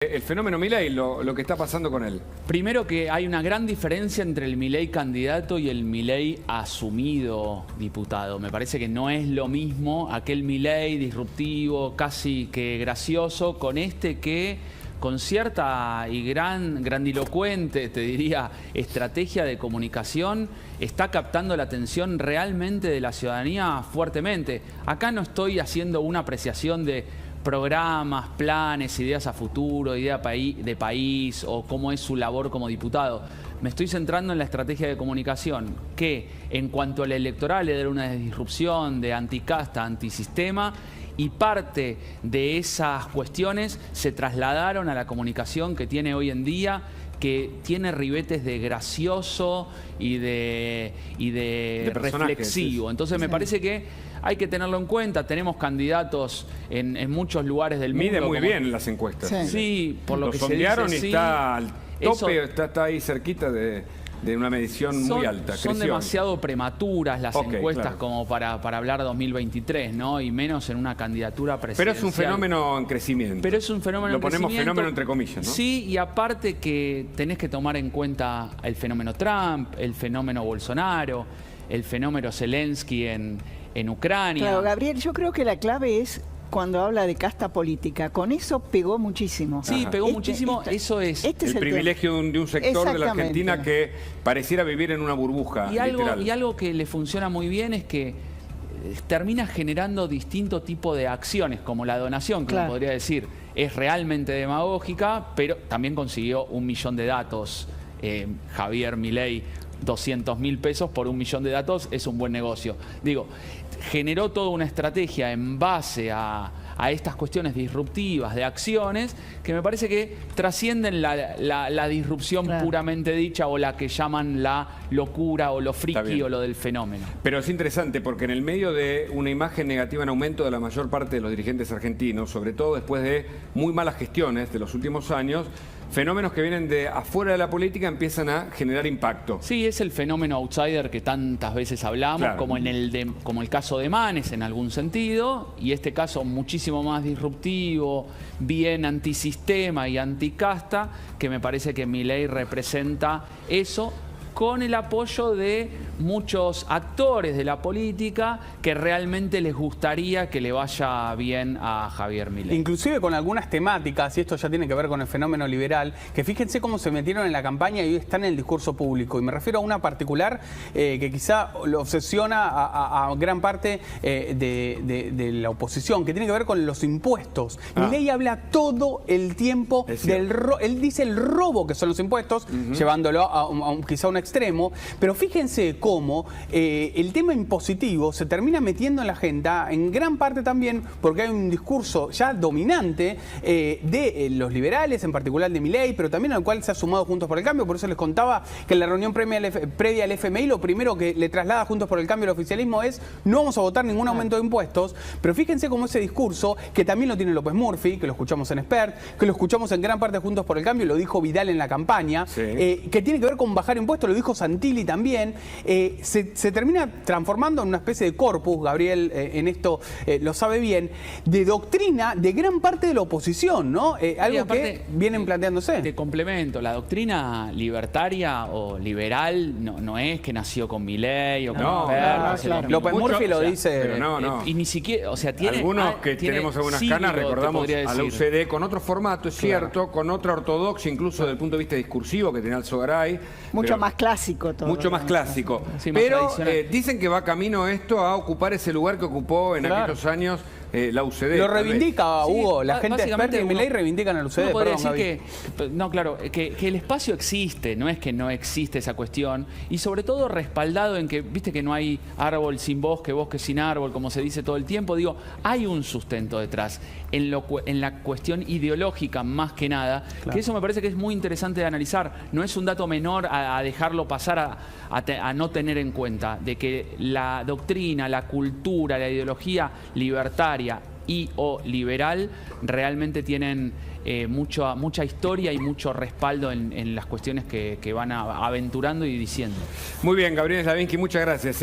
El fenómeno Milei, lo que está pasando con él. Primero que hay una gran diferencia entre el Milei candidato y el Milei asumido diputado. Me parece que no es lo mismo aquel Milei disruptivo, casi que gracioso, con este que con cierta y grandilocuente, te diría, estrategia de comunicación, está captando la atención realmente de la ciudadanía fuertemente. Acá no estoy haciendo una apreciación de programas, planes, ideas a futuro, idea de país o cómo es su labor como diputado. Me estoy centrando en la estrategia de comunicación que en cuanto al electoral era una disrupción de anticasta, antisistema, y parte de esas cuestiones se trasladaron a la comunicación que tiene hoy en día, que tiene ribetes de gracioso y de reflexivo. Entonces me parece que hay que tenerlo en cuenta. Tenemos candidatos en muchos lugares del mundo. Mide muy bien en las encuestas. Sí, por lo que se sondearon dice, y está al tope, eso, está ahí cerquita de una medición muy alta. Son demasiado prematuras las encuestas, claro, como para hablar 2023, ¿no? Y menos en una candidatura presidencial. Pero es un fenómeno en crecimiento. Pero es un fenómeno en crecimiento. Lo ponemos fenómeno entre comillas, ¿no? Sí, y aparte que tenés que tomar en cuenta el fenómeno Trump, el fenómeno Bolsonaro, el fenómeno Zelensky en Ucrania. Claro, Gabriel, yo creo que la clave es cuando habla de casta política. Con eso pegó muchísimo. Sí, pegó muchísimo. Eso es el privilegio de un sector de la Argentina que pareciera vivir en una burbuja. Y algo que le funciona muy bien es que termina generando distinto tipo de acciones, como la donación, que uno podría decir es realmente demagógica, pero también consiguió 1 millón de datos. Javier Milei, 200.000 pesos por 1 millón de datos es un buen negocio. Digo, generó toda una estrategia en base a estas cuestiones disruptivas de acciones que me parece que trascienden la disrupción puramente dicha o la que llaman la locura o lo friki o lo del fenómeno. Pero es interesante porque en el medio de una imagen negativa en aumento de la mayor parte de los dirigentes argentinos, sobre todo después de muy malas gestiones de los últimos años, fenómenos que vienen de afuera de la política empiezan a generar impacto. Sí, es el fenómeno outsider que tantas veces hablamos, como el caso de Manes en algún sentido, y este caso muchísimo más disruptivo, bien antisistema y anticasta, que me parece que Milei representa eso, con el apoyo de muchos actores de la política que realmente les gustaría que le vaya bien a Javier Milei. Inclusive con algunas temáticas, y esto ya tiene que ver con el fenómeno liberal, que fíjense cómo se metieron en la campaña y hoy están en el discurso público. Y me refiero a una particular que quizá lo obsesiona a gran parte de la oposición, que tiene que ver con los impuestos. Milei habla todo el tiempo del él dice el robo que son los impuestos, llevándolo quizá a un extremo, pero fíjense cómo el tema impositivo se termina metiendo en la agenda, en gran parte también porque hay un discurso ya dominante de los liberales, en particular de Milei, pero también al cual se ha sumado Juntos por el Cambio. Por eso les contaba que en la reunión previa al FMI lo primero que le traslada Juntos por el Cambio al oficialismo es: no vamos a votar ningún aumento de impuestos. Pero fíjense cómo ese discurso, que también lo tiene López Murphy, que lo escuchamos en Expert, que lo escuchamos en gran parte de Juntos por el Cambio, lo dijo Vidal en la campaña, que tiene que ver con bajar impuestos, lo dijo Santilli también, se termina transformando en una especie de corpus, Gabriel en esto lo sabe bien, de doctrina de gran parte de la oposición, ¿no? Algo que vienen planteándose. Te complemento, la doctrina libertaria o liberal no es que nació con Milei o con López Murphy lo dice. Pero y ni siquiera, o sea, tiene... Algunos que tenemos algunas canas recordamos a la UCD con otro formato, es cierto, con otra ortodoxia, incluso desde el punto de vista discursivo que tenía Alzogaray. Mucho más clásico todo. Mucho más clásico. Sí, más pero dicen que va camino esto a ocupar ese lugar que ocupó en aquellos años la UCD. Lo reivindica, Hugo. La gente experta de Milei reivindican a la UCD. Podría decir que el espacio existe, no es que no existe esa cuestión, y sobre todo respaldado en que, viste que no hay árbol sin bosque, bosque sin árbol, como se dice todo el tiempo. Digo, hay un sustento detrás, en la cuestión ideológica más que nada, que eso me parece que es muy interesante de analizar. No es un dato menor a dejarlo pasar a no tener en cuenta, de que la doctrina, la cultura, la ideología libertaria y o liberal realmente tienen mucha historia y mucho respaldo en las cuestiones que van aventurando y diciendo. Muy bien, Gabriel Slavinsky, muchas gracias.